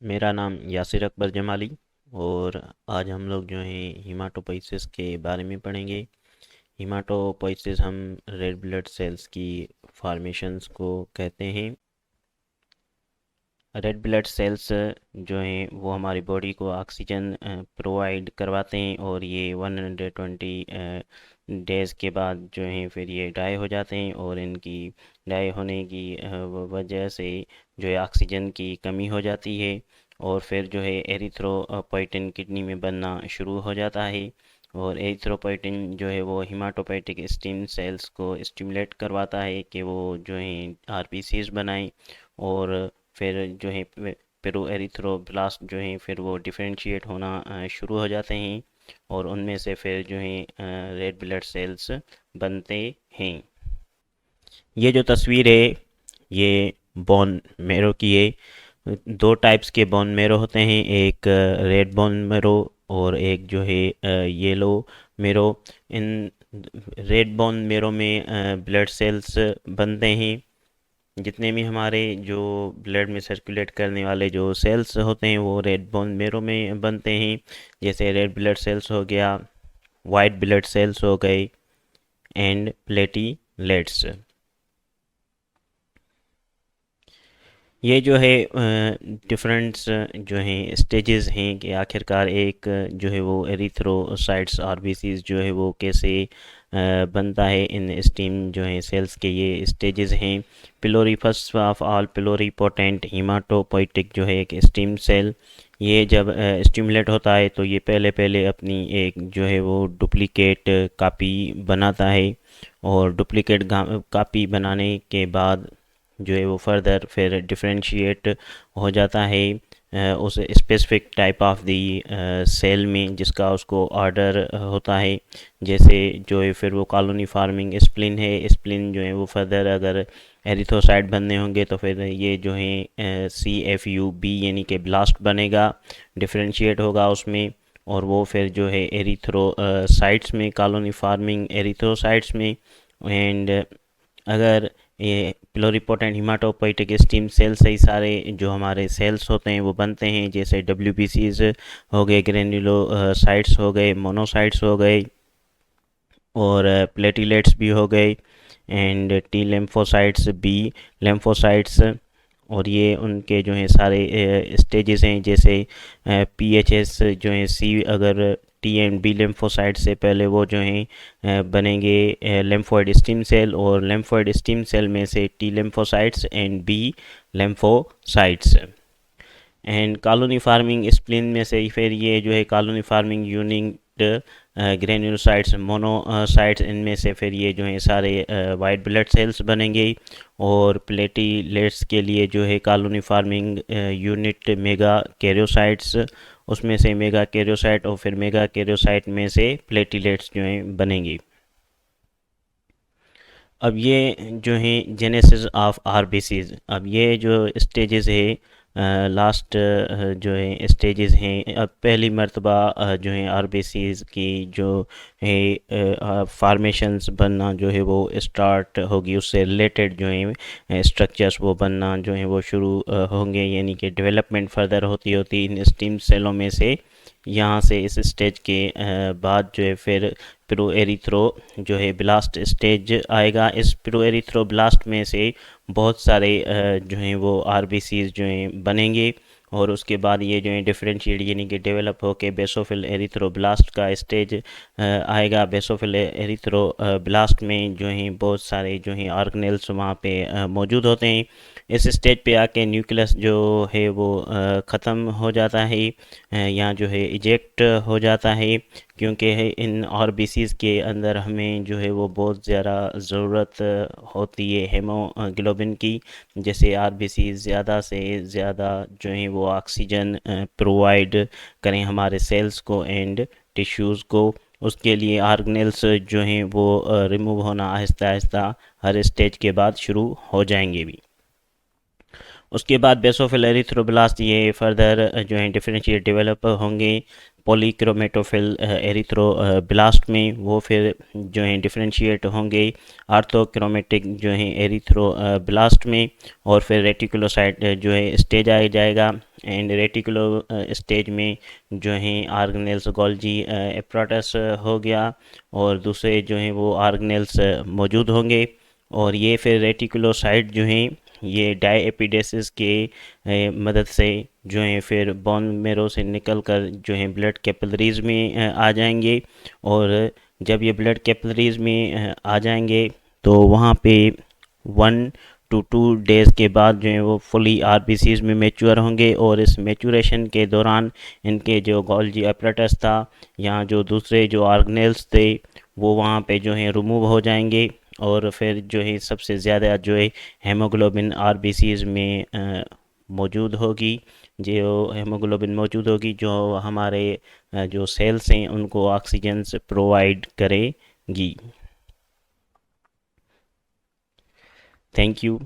मेरा नाम यासिर अकबर जमाली। और आज हम लोग जो हैं हीमाटोपोइसिस के बारे में पढ़ेंगे। हीमाटोपोइसिस हम रेड ब्लड सेल्स की फॉर्मेशंस को कहते हैं। रेड ब्लड सेल्स जो हैं वो हमारी बॉडी को ऑक्सीजन प्रोवाइड करवाते हैं, और ये 120 डेज़ के बाद जो हैं फिर ये डाई हो जाते हैं, और इनकी डाई होने की वजह से जो है ऑक्सीजन की कमी हो जाती है, और फिर जो है एरिथ्रोपोइटिन किडनी में बनना शुरू हो जाता है। और एरिथ्रोपोइटिन जो है वो हीमाटोपोइटिक स्टेम सेल्स को स्टिमुलेट करवाता है कि वो जो है आरबीसीज बनाएं, और फिर जो है पेरो एरिथ्रोब्लास्ट जो हैं फिर वो डिफरेंशिएट होना शुरू हो जाते हैं, और उनमें से फिर जो है रेड ब्लड सेल्स बनते हैं। ये जो तस्वीर है ये बोन मेरो की है। दो टाइप्स के बोन मेरो होते हैं, एक रेड बोन मेरो और एक जो है येलो मेरो। इन रेड बोन मेरो में ब्लड सेल्स बनते हैं। जितने भी हमारे जो ब्लड में सर्कुलेट करने वाले जो सेल्स होते हैं वो रेड बोन मेरो में बनते हैं। जैसे रेड ब्लड सेल्स हो गया, वाइट ब्लड सेल्स हो गए, एंड प्लेटीलेट्स। ये जो है डिफरेंट्स जो हैं स्टेजेस हैं कि आखिरकार एक जो है वो एरिथ्रोसाइट्स आरबीसीज जो है वो कैसे बनता है। इन स्टीम जो है सेल्स के ये स्टेजेस हैं। Pluri first of all pluripotent haematopoietic जो है एक स्टीम सेल। ये जब स्टिमुलेट होता है तो ये पहले पहले अपनी एक जो है वो डुप्लीकेट कापी बनाता है, और डुप्लीकेट कापी बनाने के बाद जो है वो फर्दर फिर डिफरेंशिएट हो जाता है उस specific type of the cell में जिसका उसको ऑर्डर होता है। जैसे जो है फिर वो कॉलोनी फार्मिंग स्प्लिन है। स्प्लिन जो है वो फर्दर अगर एरिथ्रोसाइट बनने होंगे तो फिर ये जो है CFUB यानी कि ब्लास्ट बनेगा, डिफरेंशिएट होगा उसमें, और वो फिर जो है एरिथ्रोसाइट्स में कॉलोनी फार्मिंग एरिथ्रोसाइट्स में। एंड अगर ये प्लोरीपोटेंट हीमाटोपोइटिक स्टीम सेल से ही सारे जो हमारे सेल्स होते हैं वो बनते हैं, जैसे WBCs हो गए, ग्रेन्युलोसाइट्स हो गए, मोनोसाइट्स हो गए, और प्लेटिलेट्स भी हो गए, एंड टी लेम्फोसाइट्स, बी लेम्फोसाइट्स। और ये उनके जो हैं सारे स्टेजेस हैं। जैसे PHS जो है सी, अगर टी एंड बी लेम्फोसाइट से पहले वो जो हैं बनेंगे लेम्फोइड स्टीम सेल, और लेम्फोइड स्टीम सेल में से T lymphocytes and B lymphocytes. And colony forming spleen में से ही फिर ये जो है colony forming unit granulocytes, monocytes, इनमें से फिर ये जो है सारे वाइट ब्लड सेल्स बनेंगे। और प्लेटीलेट्स के लिए जो है colony forming unit mega karyocytes, उसमें से मेगा कैरियोसाइट, और फिर मेगा कैरियोसाइट में से प्लेटीलेट्स जो हैं बनेंगी। अब ये जो हैं जेनेसिस ऑफ आरबीसीज। अब ये जो स्टेजेस है लास्ट जो है स्टेजेस हैं। अब पहली मर्तबा जो है आरबीसीज की जो है फार्मेशंस बनना जो है वो स्टार्ट होगी, उससे रिलेटेड जो है स्ट्रक्चर्स वो बनना जो है वो शुरू होंगे, यानी कि डेवलपमेंट फर्दर होती होती इन स्टीम सेलों में से। यहाँ से इस स्टेज के बाद जो है फिर प्रो एरिथ्रो जो है ब्लास्ट स्टेज आएगा। इस प्रो एरिथ्रो ब्लास्ट में से बहुत सारे जो हैं वो आरबीसीज जो हैं बनेंगे, और उसके बाद ये जो है डिफरेंशिएट यानी कि डेवलप होके बेसोफिल एरिथ्रोब्लास्ट का स्टेज आएगा। बेसोफिल एरिथ्रोब्लास्ट में जो हैं बहुत सारे जो हैं ऑर्गेनेल्स वहाँ पे मौजूद होते हैं। इस स्टेज पे आके न्यूक्लियस जो है वो ख़त्म हो जाता है, यहाँ जो है इजेक्ट हो जाता है, क्योंकि इन आरबीसीज के अंदर हमें जो है वो बहुत ज़्यादा ज़रूरत होती है हेमोग्लोबिन की। जैसे आरबीसी ज़्यादा से ज़्यादा जो है वो ऑक्सीजन प्रोवाइड करें हमारे सेल्स को एंड टिश्यूज़ को। उसके लिए ऑर्गेनेल्स जो हैं वो रिमूव होना आहिस्ता आहिस्ता हर स्टेज के बाद शुरू हो जाएंगे भी। उसके बाद बेसोफिल एरिथ्रोब्लास्ट ये फर्दर जो है डिफरेंशिएट डेवलप होंगे पॉलीक्रोमेटोफिल एरिथ्रोब्लास्ट में, वो फिर जो है डिफरेंशिएट होंगे आर्थोक्रोमेटिक जो है एरिथ्रोब्लास्ट में, और फिर रेटिकुलोसाइट जो है स्टेज आ जाएगा। एंड रेटिकुलो स्टेज में जो है आर्गेनेल्स गोल्जी एप्राटस हो गया, और दूसरे जो हैं वो आर्गेनेल्स मौजूद होंगे। और ये फिर रेटिकुलोसाइट जो हैं ये डाई एपिडेसिस के मदद से जो है फिर बोन मेरो से निकल कर जो है ब्लड कैपिलरीज में आ जाएंगे। और जब ये ब्लड कैपिलरीज में आ जाएंगे तो वहाँ पे 1 to 2 डेज़ के बाद जो है वो फुली आरबीसीज में मेच्योर होंगे, और इस मेचूरेशन के दौरान इनके जो गोल्जी अपरेटस था या जो दूसरे जो ऑर्गेनेल्स थे वो वहाँ पे जो है रिमूव हो जाएंगे, और फिर जो है सबसे ज़्यादा जो है हेमोग्लोबिन आरबीसीज में मौजूद होगी। जो हेमोग्लोबिन मौजूद होगी जो हमारे जो सेल्स हैं उनको ऑक्सीजन प्रोवाइड करेगी। Thank you.